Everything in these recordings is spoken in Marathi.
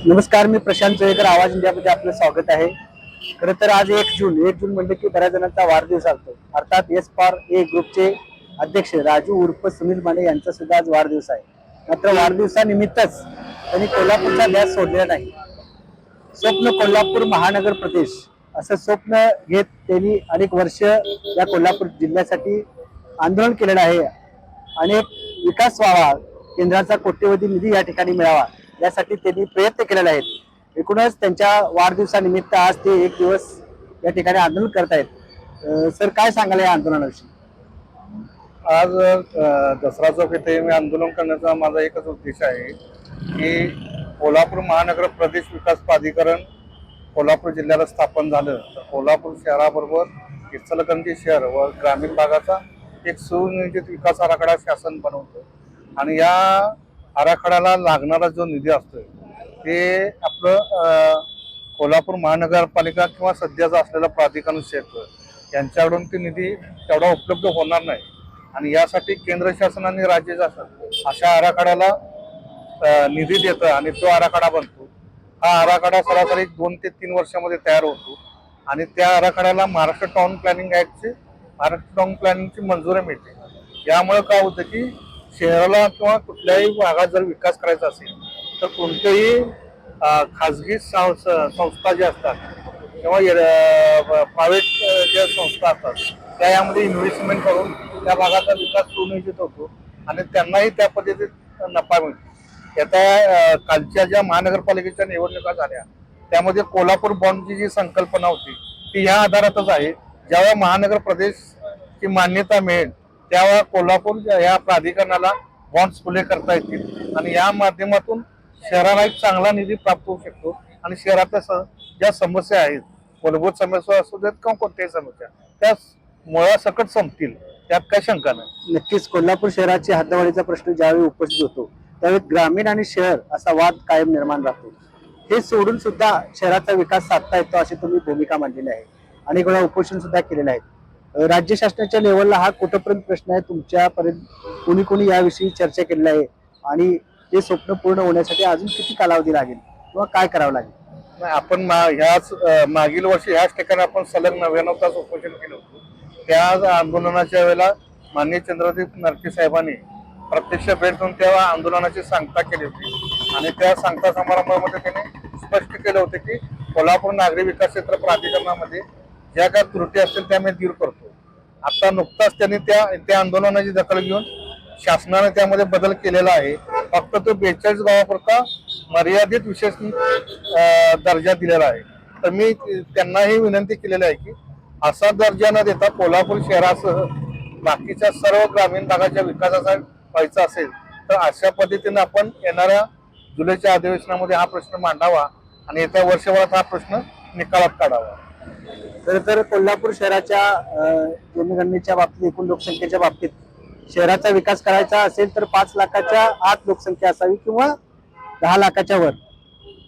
नमस्कार, मी प्रशांत जोयकर, आवाज इंडियामध्ये आपलं स्वागत आहे. खरं तर आज 1 जून म्हणजे की बऱ्याच जणांचा वाढदिवस असतो. अर्थात एस फॉर ए ग्रुपचे अध्यक्ष राजू उर्फ सुनील माने यांचा सुद्धा आज वाढदिवस आहे. मात्र वाढदिवसानिमित्तच त्यांनी कोल्हापूरचा ध्यास सोडलेला नाही. स्वप्न कोल्हापूर महानगर प्रदेश असं स्वप्न घेत त्यांनी अनेक वर्ष या कोल्हापूर जिल्ह्यासाठी आंदोलन केलेलं आहे. अनेक विकास व्हावा, केंद्राचा कोट्यवधी निधी या ठिकाणी मिळावा यासाठी त्यांनी प्रयत्न केलेले आहेत. एकूणच त्यांच्या वाढदिवसानिमित्त आज ते एक दिवस या ठिकाणी आंदोलन करत आहेत. सर, काय सांगाल या आंदोलनाविषयी? आज दसरा चौक येथे मी आंदोलन करण्याचा माझा एकच उद्देश आहे की कोल्हापूर महानगर प्रदेश विकास प्राधिकरण कोल्हापूर जिल्ह्याला स्थापन झालं तर कोल्हापूर शहराबरोबर इचलकरंजी शहर व ग्रामीण भागाचा एक सुनियोजित विकास आराखडा शासन बनवतं आणि या आराखड्याला लागणारा जो निधी असतोय ते आपलं कोल्हापूर महानगरपालिका किंवा सध्याचा असलेला प्राधिकरण क्षेत्र यांच्याकडून ते निधी तेवढा उपलब्ध होणार नाही आणि यासाठी केंद्र शासन आणि राज्य शासन अशा आराखड्याला निधी देतं आणि तो आराखडा बनतो. हा आराखडा सरासरी 2 ते 3 वर्षामध्ये तयार होतो आणि त्या आराखड्याला महाराष्ट्र टाउन प्लॅनिंगची मंजुरी मिळते. यामुळे काय होतं की शहराला किंवा कुठल्याही भागात जर विकास करायचा असेल तर कोणत्याही खाजगी संस्था ज्या असतात किंवा प्रायव्हेट ज्या संस्था असतात त्या यामध्ये इन्व्हेस्टमेंट करून त्या भागाचा विकास सुनियोजित होतो आणि त्यांनाही त्या पद्धतीत नफा मिळतो. आता कालच्या ज्या महानगरपालिकेच्या निवडणुका झाल्या त्यामध्ये कोल्हापूर बॉन्डची जी संकल्पना होती ती ह्या आधारातच आहे. ज्यावेळेला महानगर प्रदेशची मान्यता मिळेल त्यावेळेला कोल्हापूर या प्राधिकरणाला बॉन्ड्स खुले करता येतील आणि या माध्यमातून शहराला एक चांगला निधी प्राप्त होऊ शकतो आणि शहरातल्या ज्या समस्या आहेत, मूलभूत समस्या असू देत किंवा कोणत्याही समस्या, त्या मुळासकट संपतील, त्यात काही शंका नाही. नक्कीच कोल्हापूर शहराची हद्दवाढीचा प्रश्न ज्यावेळी उपस्थित होतो त्यावेळी ग्रामीण आणि शहर असा वाद कायम निर्माण राहतो. हे सोडून सुद्धा शहराचा विकास साधता येतो अशी तुम्ही भूमिका मांडलेली आहे. अनेक वेळा उपोषण सुद्धा केलेलं आहे. राज्य शासनाच्या लेवलला हा कुठपर्यंत प्रश्न आहे? तुमच्यापर्यंत कोणी कोणी याविषयी चर्चा केलेली आहे आणि ते स्वप्न पूर्ण होण्यासाठी अजून किती कालावधी लागेल किंवा काय करावं लागेल? नाही, आपण ह्याच मागील वर्षी ह्याच ठिकाणी आपण सलग 99 तास उपोषण केलं होतं. त्या आंदोलनाच्या वेळेला माननीय चंद्रदीप नरके साहेबांनी प्रत्यक्ष भेट देऊन त्या आंदोलनाची सांगता केली होती आणि त्या सांगता समारंभामध्ये त्यांनी स्पष्ट केलं होतं की कोल्हापूर नागरी विकास क्षेत्र प्राधिकरणामध्ये ज्या काही त्रुटी असतील त्या मी दूर करतो. आता नुकताच त्यांनी त्या आंदोलनाची दखल घेऊन शासनाने त्यामध्ये बदल केलेला आहे. फक्त तो 42 गावापुरता मर्यादित विशेष दर्जा दिलेला आहे. तर मी त्यांनाही विनंती केलेली आहे की असा दर्जा न देता कोल्हापूर शहरासह बाकीच्या सर्व ग्रामीण भागाच्या विकासाचा व्हायचा असेल तर अशा पद्धतीने आपण येणाऱ्या जुलैच्या अधिवेशनामध्ये हा प्रश्न मांडावा आणि येत्या वर्षभरात हा प्रश्न निकालात काढावा. खरं तर कोल्हापूर शहराच्या जनगणनेच्या बाबतीत, एकूण लोकसंख्येच्या बाबतीत शहराचा विकास करायचा असेल तर 5 लाखाच्या आत लोकसंख्या असावी किंवा 10 लाखाच्या वर.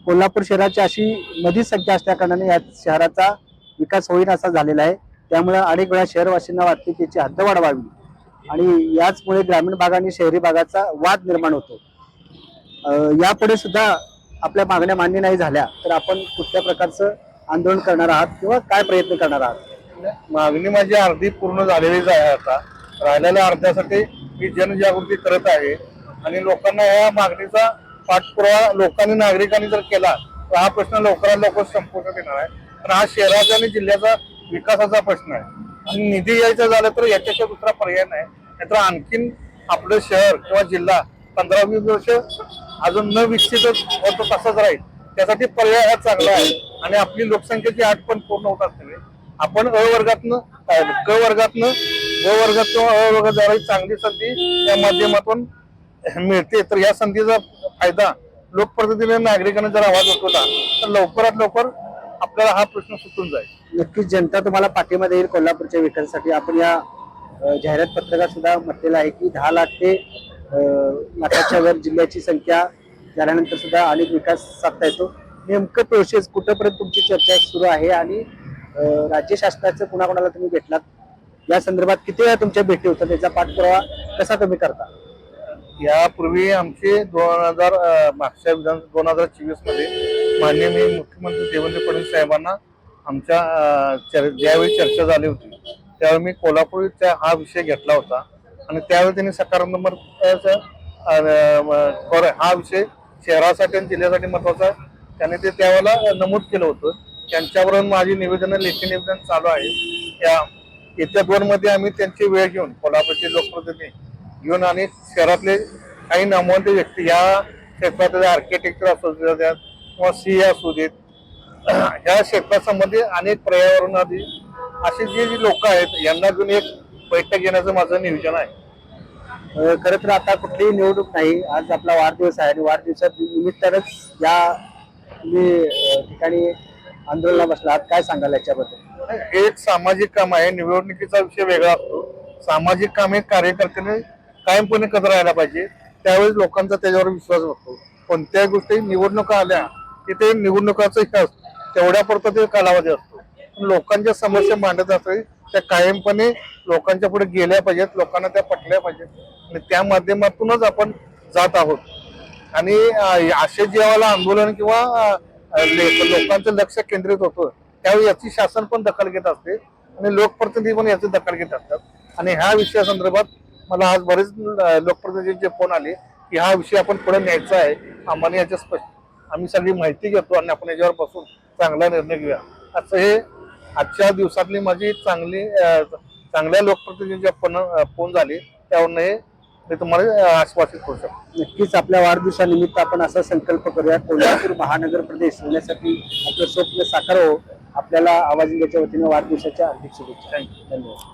कोल्हापूर शहराची अशी मधीच संख्या असल्या कारणाने या शहराचा विकास होईल असा झालेला आहे. त्यामुळे अनेक वेळा शहरवासींना वाटते की याची हद्द वाढवावी आणि याचमुळे ग्रामीण भाग आणि शहरी भागाचा वाद निर्माण होतो. यापुढे सुद्धा आपल्या मागण्या मान्य नाही झाल्या तर आपण कुठल्या प्रकारचं आंदोलन करणार आहात किंवा काय प्रयत्न करणार आहात? मागणी माझी अर्धी पूर्ण झालेलीच आहे. आता राहिलेल्या अर्ध्यासाठी मी जनजागृती करत आहे आणि लोकांना या मागणीचा पाठपुरावा लोकांनी नागरिकांनी जर केला तर हा प्रश्न लवकरात लवकर संपुष्टात येणार आहे. पण हा शहराचा आणि जिल्ह्याचा विकासाचा प्रश्न आहे आणि निधी यायचा झाला तर याच्याशिवाय दुसरा पर्याय नाही. नाहीतर आणखीन आपलं शहर किंवा जिल्हा 15-20 वर्ष अजून न विकसितच होतं तसंच राहील. त्यासाठी पर्याय हा चांगला आहे आणि आपली लोकसंख्येची अट पण पूर्ण होत असते. आपण क वर्गातनं ग वर्गात किंवा वर्गात जाणारी चांगली संधी या माध्यमातून मिळते. तर या संधीचा फायदा लोकप्रतिनिधी नागरिकांना जर आवाज उठवला तर लवकरात लवकर आपल्याला हा प्रश्न सुटून जाईल. नक्कीच जनता तुम्हाला पाठिंबा देईल कोल्हापूरच्या विकासासाठी. आपण या जाहिरात पत्रकात सुद्धा म्हटलेलं आहे की 10 लाख ते लाखाच्या वर जिल्ह्याची संख्या झाल्यानंतर सुद्धा अनेक विकास साधता येतो. नेमकं प्रोसेस कुठपर्यंत तुमची चर्चा सुरू आहे आणि राज्य शासनाचं कुणाकुणाला तुम्ही भेटलात, या संदर्भात किती वेळा तुमच्या भेटी होतात, त्याचा पाठपुरावा कसा तुम्ही करता? यापूर्वी आमचे मागच्या 2024 मध्ये माननीय मी मुख्यमंत्री देवेंद्र फडणवीस साहेबांना आमच्या ज्यावेळी चर्चा झाली होती त्यावेळी मी कोल्हापूरचा हा विषय घेतला होता आणि त्यावेळी त्यांनी सकारात्मक हा विषय शहरासाठी आणि जिल्ह्यासाठी महत्वाचा त्यांनी ते त्यावेळेला नमूद केलं होतं. त्यांच्याबरोबर माझी निवेदनं लेखी निवेदन चालू आहे. या येत्या 2 मध्ये आम्ही त्यांची वेळ घेऊन कोल्हापूरचे लोकप्रतिनिधी घेऊन आणि शहरातले काही नामवंत व्यक्ती या क्षेत्रातले आर्किटेक्चर असू देत किंवा सी असू देत ह्या क्षेत्रासंबंधी अनेक पर्यावरणादी असे जे लोक आहेत यांना घेऊन एक बैठक घेण्याचं माझं नियोजन आहे. खरं तर आता कुठलीही निवडणूक नाही, आज आपला वाढदिवस आहे आणि वाढदिवसा निमित्तानंच या ठिकाणी आंदोलनाला बसला आहात. काय सांगाल याच्याबद्दल? हे एक सामाजिक काम आहे. निवडणुकीचा विषय वेगळा असतो. सामाजिक काम हे कार्यकर्त्याने कायमपणे करत राहायला पाहिजे. त्यावेळेस लोकांचा त्याच्यावर विश्वास बसतो. कोणत्याही गोष्टी निवडणुका आल्या की ते निवडणुकाचं तेवढ्यापुरतं ते कालावधी असतो. लोकांच्या समस्या मांडत असते त्या कायमपणे लोकांच्या पुढे गेल्या पाहिजेत, लोकांना त्या पटल्या पाहिजेत आणि त्या माध्यमातूनच आपण जात आहोत. आणि असे जेव्हा आंदोलन किंवा लोकांचं लक्ष केंद्रित होतं त्यावेळी याची शासन पण दखल घेत असते आणि लोकप्रतिनिधी पण याची दखल घेत असतात. आणि ह्या विषयासंदर्भात मला आज बरेच लोकप्रतिनिधींचे फोन आले की हा विषय आपण पुढे न्यायचा आहे, आम्हाला याच्या आम्ही सगळी माहिती घेतो आणि आपण याच्यावर बसून चांगला निर्णय घेऊया. असं हे आजच्या दिवसातली माझी चांगल्या लोकप्रतिनिधींचे फोन झाले त्यावरून हे मी तुम्हाला आश्वासित करू शकतो. नक्कीच आपल्या वाढदिवसानिमित्त आपण असा संकल्प करूया, कोल्हापूर महानगर प्रदेश होण्यासाठी आपलं स्वप्न साकार हो. आपल्याला आवाज इंडियाच्या वतीने वाढदिवसाच्या हार्दिक शुभेच्छा. थँक्यू. धन्यवाद.